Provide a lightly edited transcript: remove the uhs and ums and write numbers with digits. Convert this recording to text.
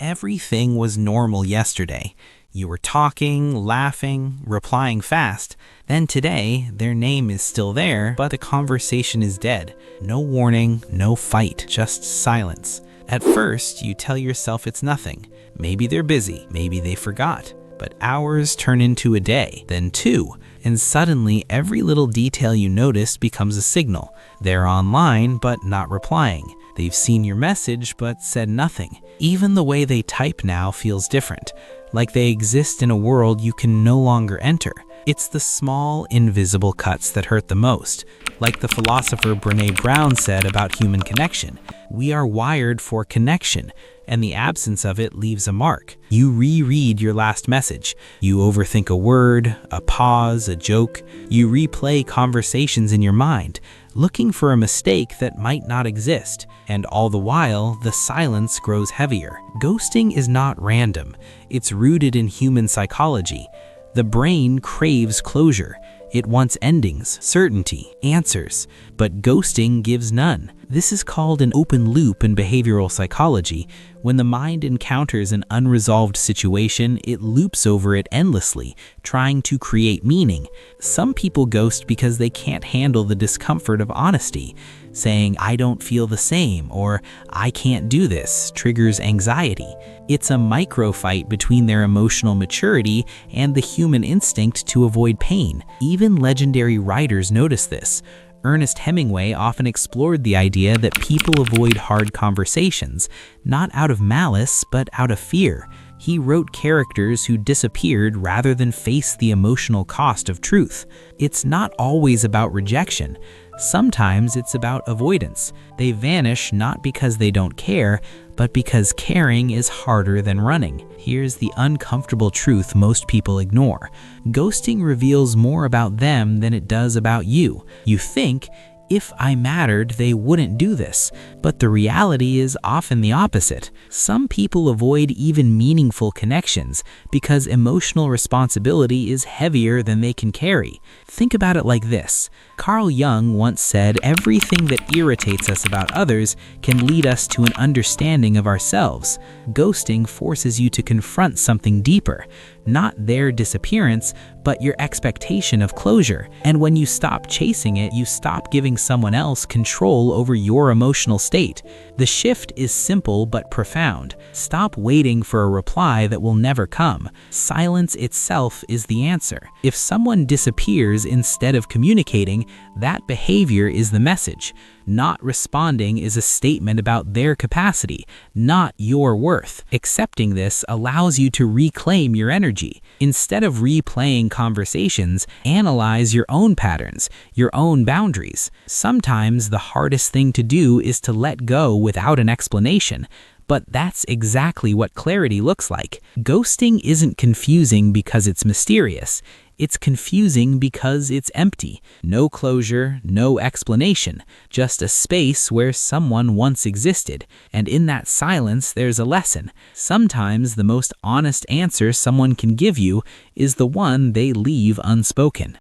Everything was normal yesterday. You were talking, laughing, replying fast. Then today, their name is still there, but the conversation is dead. No warning, no fight, just silence. At first, you tell yourself it's nothing. Maybe they're busy, maybe they forgot. But hours turn into a day, then two, and suddenly every little detail you noticed becomes a signal. They're online, but not replying. They've seen your message, but said nothing. Even the way they type now feels different, like they exist in a world you can no longer enter. It's the small, invisible cuts that hurt the most. Like the philosopher Brené Brown said about human connection, we are wired for connection, and the absence of it leaves a mark. You reread your last message. You overthink a word, a pause, a joke. You replay conversations in your mind, looking for a mistake that might not exist. And all the while, the silence grows heavier. Ghosting is not random. It's rooted in human psychology. The brain craves closure. It wants endings, certainty, answers, but ghosting gives none. This is called an open loop in behavioral psychology. When the mind encounters an unresolved situation, it loops over it endlessly, trying to create meaning. Some people ghost because they can't handle the discomfort of honesty. Saying, "I don't feel the same," or "I can't do this," triggers anxiety. It's a micro-fight between their emotional maturity and the human instinct to avoid pain. Even legendary writers notice this. Ernest Hemingway often explored the idea that people avoid hard conversations, not out of malice, but out of fear. He wrote characters who disappeared rather than face the emotional cost of truth. It's not always about rejection. Sometimes it's about avoidance. They vanish not because they don't care, but because caring is harder than running. Here's the uncomfortable truth most people ignore. Ghosting reveals more about them than it does about you. You think, if I mattered, they wouldn't do this. But the reality is often the opposite. Some people avoid even meaningful connections because emotional responsibility is heavier than they can carry. Think about it like this. Carl Jung once said, "Everything that irritates us about others can lead us to an understanding of ourselves." Ghosting forces you to confront something deeper, not their disappearance, but your expectation of closure. And when you stop chasing it, you stop giving someone else control over your emotional state. The shift is simple but profound. Stop waiting for a reply that will never come. Silence itself is the answer. If someone disappears instead of communicating, that behavior is the message. Not responding is a statement about their capacity, not your worth. Accepting this allows you to reclaim your energy. Instead of replaying conversations, analyze your own patterns, your own boundaries. Sometimes the hardest thing to do is to let go without an explanation. But that's exactly what clarity looks like. Ghosting isn't confusing because it's mysterious. It's confusing because it's empty. No closure, no explanation, just a space where someone once existed. And in that silence, there's a lesson. Sometimes the most honest answer someone can give you is the one they leave unspoken.